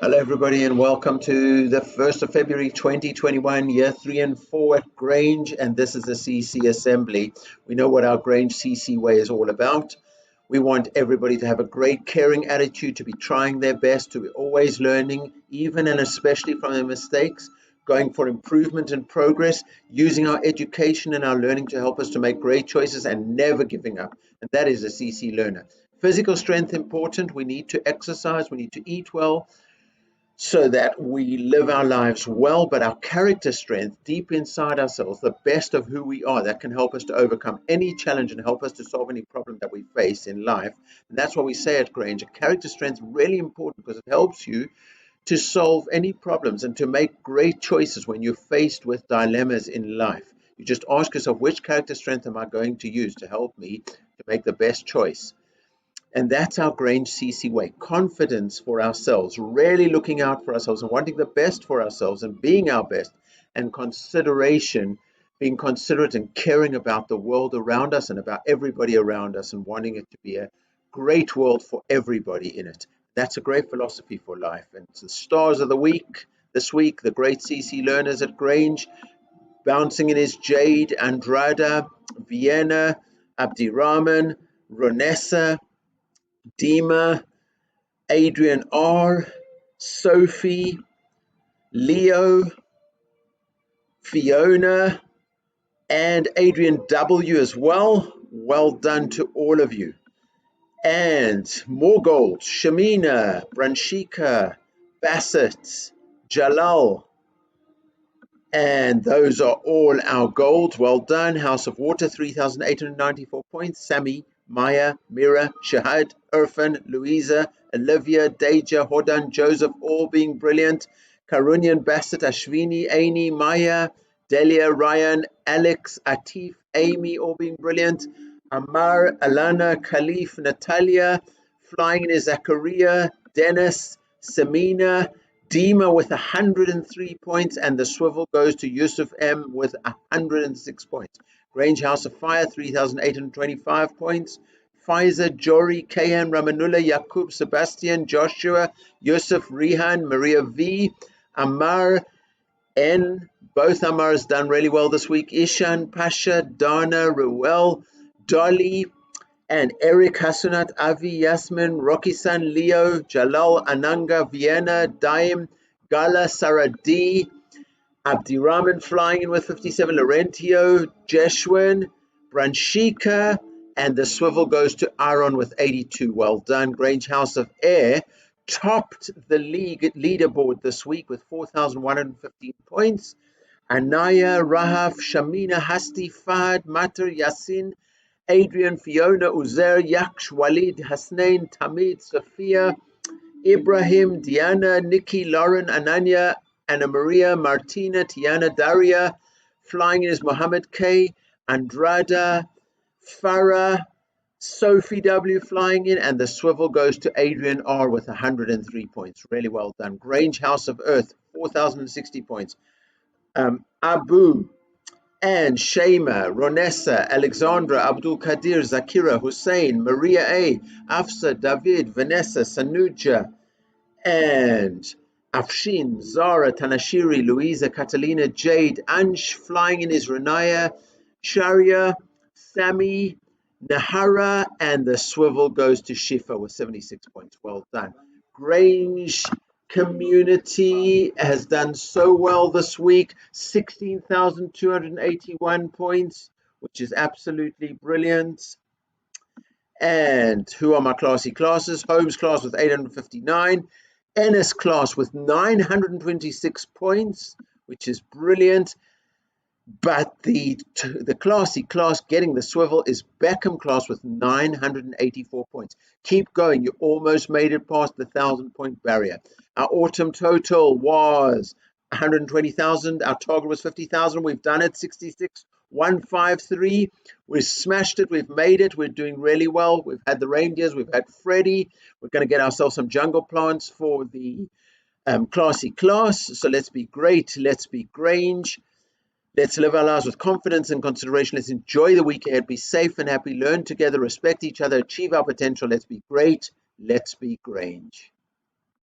Hello, everybody, and welcome to the 1st of February 2021, year 3 and 4 at Grange. And this is the CC Assembly. We know what our Grange CC way is all about. We want everybody to have a great, caring attitude, to be trying their best, to be always learning, even and especially from their mistakes, going for improvement and progress, using our education and our learning to help us to make great choices and never giving up. And that is a CC learner. Physical strength important. We need to exercise. We need to eat well, so that we live our lives well, but our character strength deep inside ourselves, the best of who we are, that can help us to overcome any challenge and help us to solve any problem that we face in life. And that's what we say at Grange. Character strength is really important because it helps you to solve any problems and to make great choices when you're faced with dilemmas in life. You just ask yourself, which character strength am I going to use to help me to make the best choice? And that's our Grange CC way. Confidence for ourselves, really looking out for ourselves and wanting the best for ourselves and being our best. And consideration, being considerate and caring about the world around us and about everybody around us and wanting it to be a great world for everybody in it. That's a great philosophy for life. And it's the stars of the week this week, the great CC learners at Grange. Bouncing in is Jade, Andrada, Vienna, Abdirahman, Ronessa, Dima, Adrian R, Sophie, Leo, Fiona, and Adrian W as well. Well done to all of you. And more gold, Shamina, Branshika, Bassett, Jalal. And those are all our gold. Well done. House of Water, 3,894 points. Sammy, Maya, Mira, Shahad, Irfan, Louisa, Olivia, Deja, Hodan, Joseph, all being brilliant. Karunian, Bassett, Ashvini, Aini, Maya, Delia, Ryan, Alex, Atif, Amy, all being brilliant. Amar, Alana, Khalif, Natalia, flying in is Zachariah, Dennis, Samina, Dima with 103 points, and the swivel goes to Yusuf M with 106 points. Grange House of Fire, 3,825 points. Pfizer, Jory, Kayan, Ramanullah, Yakub, Sebastian, Joshua, Yusuf, Rihan, Maria V, Amar, N. Both Amars done really well this week. Ishan, Pasha, Dana, Ruel, Dolly, and Eric, Hasunat, Avi, Yasmin, Rocky-san, Leo, Jalal, Ananga, Vienna, Daim, Gala, Sarah D, Abdirahman flying in with 57, Laurentio, Jeshwin, Branshika, and the swivel goes to Aaron with 82. Well done. Grange House of Air topped the league leaderboard this week with 4,115 points. Anaya, Rahaf, Shamina, Hasti, Fahad, Matar, Yasin, Adrian, Fiona, Uzair, Yaksh, Walid, Hasnain, Tamid, Sophia, Ibrahim, Diana, Nikki, Lauren, Ananya, Anna Maria, Martina, Tiana, Daria. Flying in is Mohammed K, Andrada, Farah, Sophie W flying in, and the swivel goes to Adrian R with 103 points. Really well done. Grange House of Earth, 4,060 points. Abu, and Shema, Ronessa, Alexandra, Abdul Kadir, Zakira, Hussein, Maria A, Afsa, David, Vanessa, Sanuja, and Afshin, Zara, Tanashiri, Louisa, Catalina, Jade, Ansh, flying in is Renaya, Sharia, Sami, Nahara, and the swivel goes to Shifa with 76 points. Well done. Grange Community has done so well this week, 16,281 points, which is absolutely brilliant. And who are my classy classes? Holmes class with 859, Ennis class with 926 points, which is brilliant. But the classy class getting the swivel is Beckham class with 984 points. Keep going. You almost made it past the 1,000-point barrier. Our autumn total was 120,000. Our target was 50,000. We've done it, 66,153. We've smashed it. We've made it. We're doing really well. We've had the reindeers. We've had Freddie. We're going to get ourselves some jungle plants for the classy class. So let's be great. Let's be Grange. Let's live our lives with confidence and consideration. Let's enjoy the week ahead. Be safe and happy. Learn together. Respect each other. Achieve our potential. Let's be great. Let's be Grange.